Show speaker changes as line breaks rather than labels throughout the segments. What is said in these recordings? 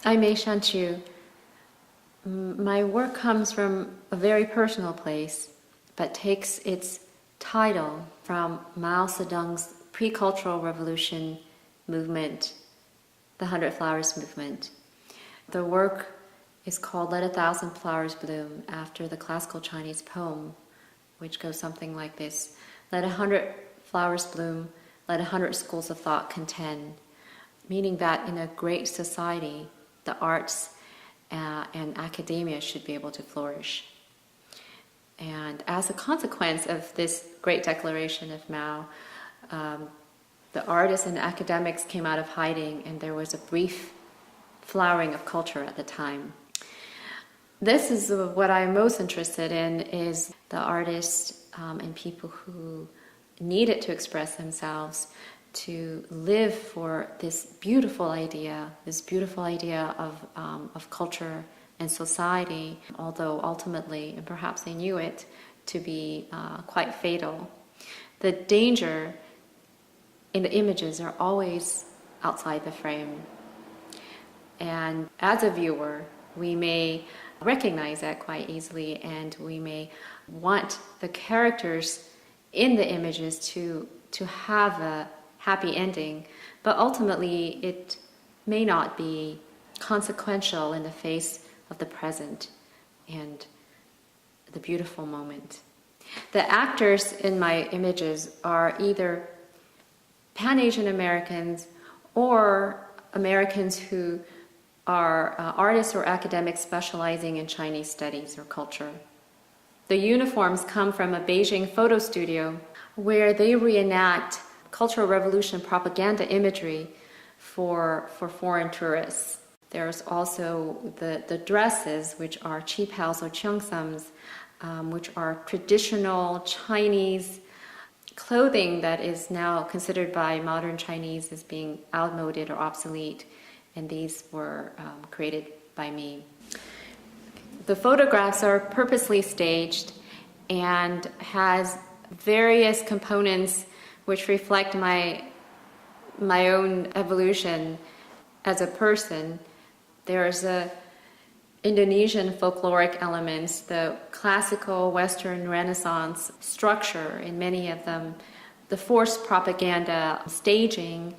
I'm Mei Xian Qiu. My work comes from a very personal place, but takes its title from Mao Zedong's pre-cultural revolution movement, the 100 Flowers movement. The work is called Let a Thousand Flowers Bloom, after the classical Chinese poem, which goes something like this: Let 100 flowers bloom, let 100 schools of thought contend. Meaning that in a great society, the arts and academia should be able to flourish. And as a consequence of this great declaration of Mao, the artists and academics came out of hiding, and there was a brief flowering of culture at the time. This is what I'm most interested in, is the artists and people who needed to express themselves, to live for this beautiful idea of culture and society, although ultimately, and perhaps they knew it, to be quite fatal. The danger in the images are always outside the frame. And as a viewer, we may recognize that quite easily, and we may want the characters in the images to have a happy ending, but ultimately it may not be consequential in the face of the present and the beautiful moment. The actors in my images are either Pan-Asian Americans or Americans who are artists or academics specializing in Chinese studies or culture. The uniforms come from a Beijing photo studio where they reenact Cultural Revolution propaganda imagery for foreign tourists. There's also the dresses, which are qipels or cheongsams, which are traditional Chinese clothing that is now considered by modern Chinese as being outmoded or obsolete, and these were created by me. The photographs are purposely staged and has various components which reflect my own evolution as a person. There's a Indonesian folkloric elements, the classical Western Renaissance structure in many of them, the forced propaganda staging,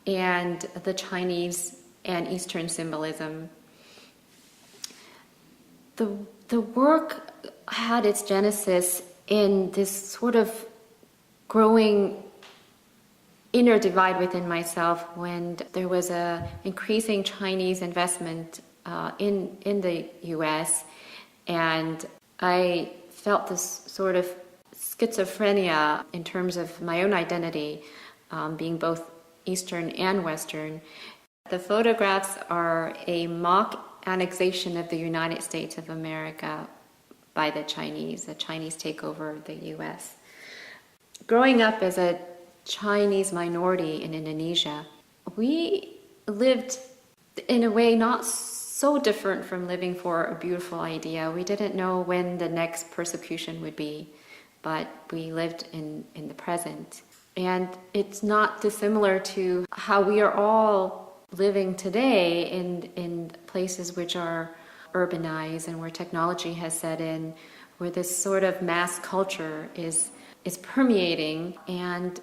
and the Chinese and Eastern symbolism. The work had its genesis in this sort of growing inner divide within myself when there was a increasing Chinese investment in the US, and I felt this sort of schizophrenia in terms of my own identity, being both Eastern and Western. The photographs are a mock annexation of the United States of America by the Chinese takeover of the US. Growing up as a Chinese minority in Indonesia, we lived in a way not so different from living for a beautiful idea. We didn't know when the next persecution would be, but we lived in the present. And it's not dissimilar to how we are all living today in places which are urbanized and where technology has set in, where this sort of mass culture is permeating, and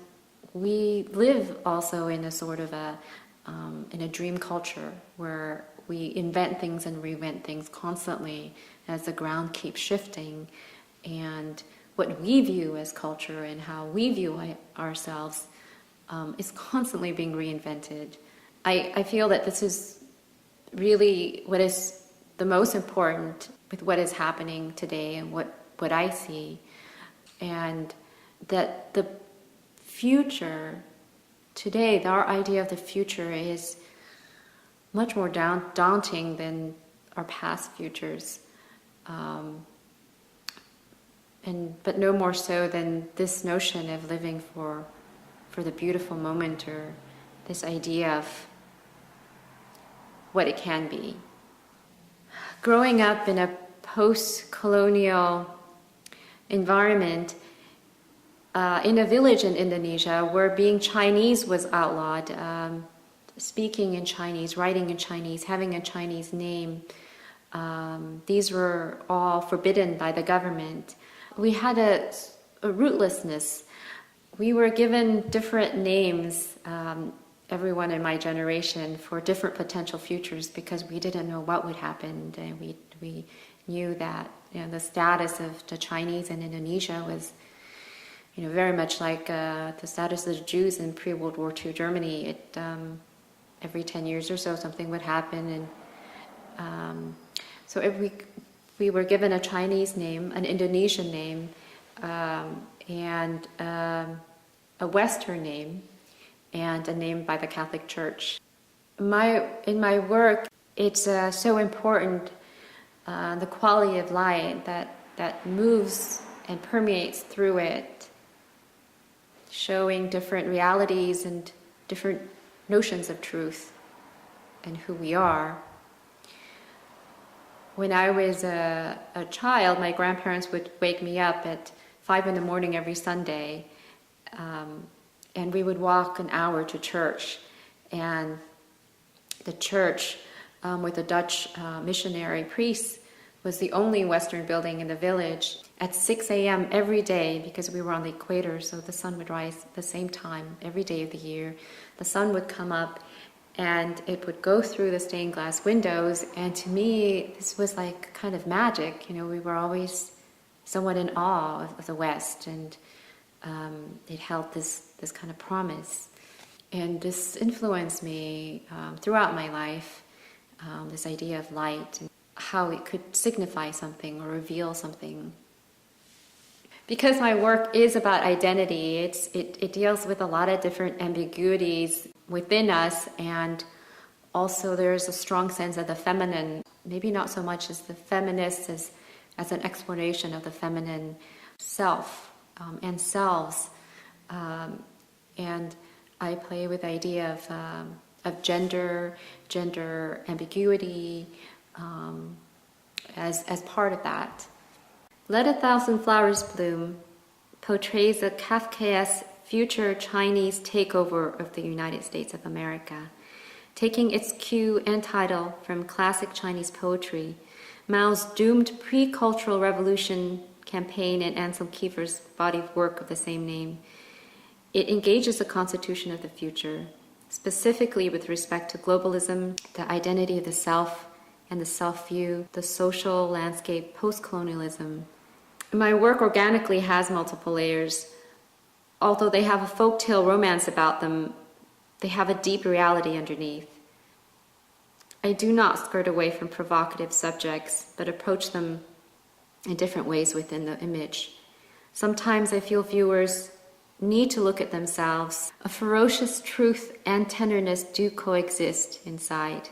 we live also in a sort of in a dream culture where we invent things and reinvent things constantly as the ground keeps shifting, and what we view as culture and how we view ourselves is constantly being reinvented. I feel that this is really what is the most important with what is happening today and what I see, and that the future today, our idea of the future is much more daunting than our past futures, but no more so than this notion of living for the beautiful moment, or this idea of what it can be. Growing up in a post-colonial environment, in a village in Indonesia where being Chinese was outlawed, speaking in Chinese, writing in Chinese, having a Chinese name. These were all forbidden by the government. We had a rootlessness. We were given different names, everyone in my generation, for different potential futures because we didn't know what would happen. And we knew that the status of the Chinese in Indonesia was very much like the status of the Jews in pre-World War II Germany. Every 10 years or so something would happen, and so we were given a Chinese name, an Indonesian name, and a Western name, and a name by the Catholic Church. In my work, it's so important, the quality of light that moves and permeates through it, showing different realities and different notions of truth and who we are. When I was a child, my grandparents would wake me up at 5 a.m. every Sunday, and we would walk an hour to church. And the church, with the Dutch missionary priests, was the only Western building in the village. At 6 a.m. every day, because we were on the equator, so the sun would rise at the same time every day of the year. The sun would come up and it would go through the stained glass windows, and to me this was like kind of magic. We were always somewhat in awe of the West, and it held this kind of promise. And this influenced me throughout my life, this idea of light and how it could signify something or reveal something. Because my work is about identity, it deals with a lot of different ambiguities within us, and also there's a strong sense of the feminine, maybe not so much as the feminist as an exploration of the feminine self and selves. And I play with the idea of gender ambiguity as part of that. Let a Thousand Flowers Bloom portrays a Kafkaesque future Chinese takeover of the United States of America. Taking its cue and title from classic Chinese poetry, Mao's doomed pre-cultural revolution campaign and Anselm Kiefer's body of work of the same name, it engages the constitution of the future, specifically with respect to globalism, the identity of the self and the self-view, the social landscape, post-colonialism. My work organically has multiple layers. Although they have a folktale romance about them, they have a deep reality underneath. I do not skirt away from provocative subjects, but approach them in different ways within the image. Sometimes I feel viewers need to look at themselves. A ferocious truth and tenderness do coexist inside.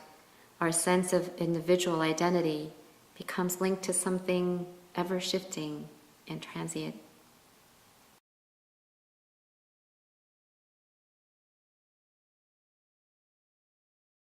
Our sense of individual identity becomes linked to something ever-shifting and transient.